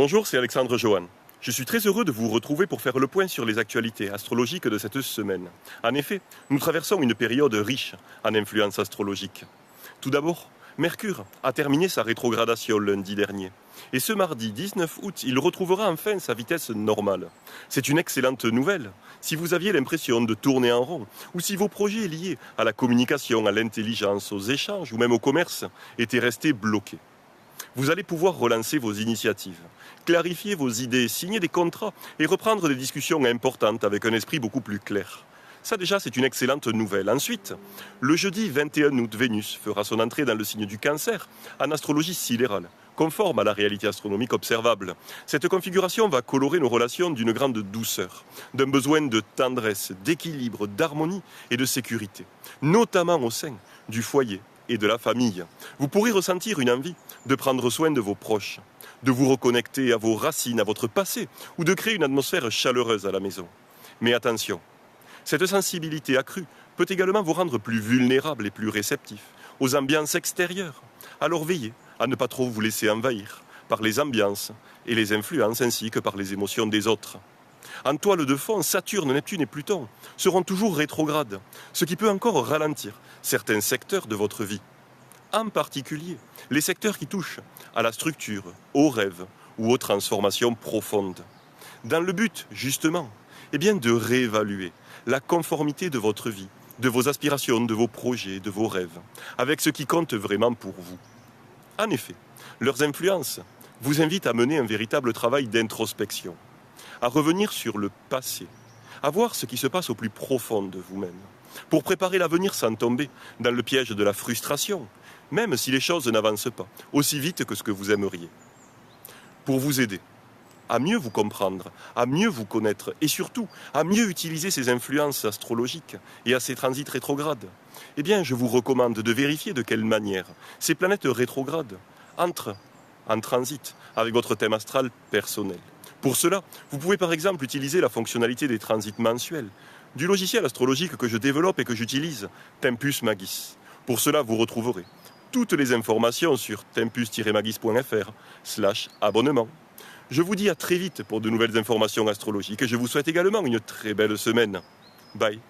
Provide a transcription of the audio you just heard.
Bonjour, c'est Alexandre Johan. Je suis très heureux de vous retrouver pour faire le point sur les actualités astrologiques de cette semaine. En effet, nous traversons une période riche en influences astrologiques. Tout d'abord, Mercure a terminé sa rétrogradation lundi dernier. Et ce mardi 19 août, il retrouvera enfin sa vitesse normale. C'est une excellente nouvelle. Si vous aviez l'impression de tourner en rond, ou si vos projets liés à la communication, à l'intelligence, aux échanges ou même au commerce étaient restés bloqués. Vous allez pouvoir relancer vos initiatives, clarifier vos idées, signer des contrats et reprendre des discussions importantes avec un esprit beaucoup plus clair. Ça déjà, c'est une excellente nouvelle. Ensuite, le jeudi 21 août, Vénus fera son entrée dans le signe du Cancer en astrologie sidérale, conforme à la réalité astronomique observable. Cette configuration va colorer nos relations d'une grande douceur, d'un besoin de tendresse, d'équilibre, d'harmonie et de sécurité, notamment au sein du foyer et de la famille. Vous pourrez ressentir une envie de prendre soin de vos proches, de vous reconnecter à vos racines, à votre passé, ou de créer une atmosphère chaleureuse à la maison. Mais attention, cette sensibilité accrue peut également vous rendre plus vulnérables et plus réceptifs aux ambiances extérieures. Alors veillez à ne pas trop vous laisser envahir par les ambiances et les influences ainsi que par les émotions des autres. En toile de fond, Saturne, Neptune et Pluton seront toujours rétrogrades, ce qui peut encore ralentir certains secteurs de votre vie. En particulier, les secteurs qui touchent à la structure, aux rêves ou aux transformations profondes. Dans le but, justement, de réévaluer la conformité de votre vie, de vos aspirations, de vos projets, de vos rêves, avec ce qui compte vraiment pour vous. En effet, leurs influences vous invitent à mener un véritable travail d'introspection, à revenir sur le passé, à voir ce qui se passe au plus profond de vous-même, pour préparer l'avenir sans tomber dans le piège de la frustration, même si les choses n'avancent pas aussi vite que ce que vous aimeriez. Pour vous aider à mieux vous comprendre, à mieux vous connaître et surtout à mieux utiliser ces influences astrologiques et à ces transits rétrogrades, je vous recommande de vérifier de quelle manière ces planètes rétrogrades entrent en transit avec votre thème astral personnel. Pour cela, vous pouvez par exemple utiliser la fonctionnalité des transits mensuels du logiciel astrologique que je développe et que j'utilise, Tempus Magis. Pour cela, vous retrouverez toutes les informations sur tempus-magis.fr/abonnement. Je vous dis à très vite pour de nouvelles informations astrologiques et je vous souhaite également une très belle semaine. Bye.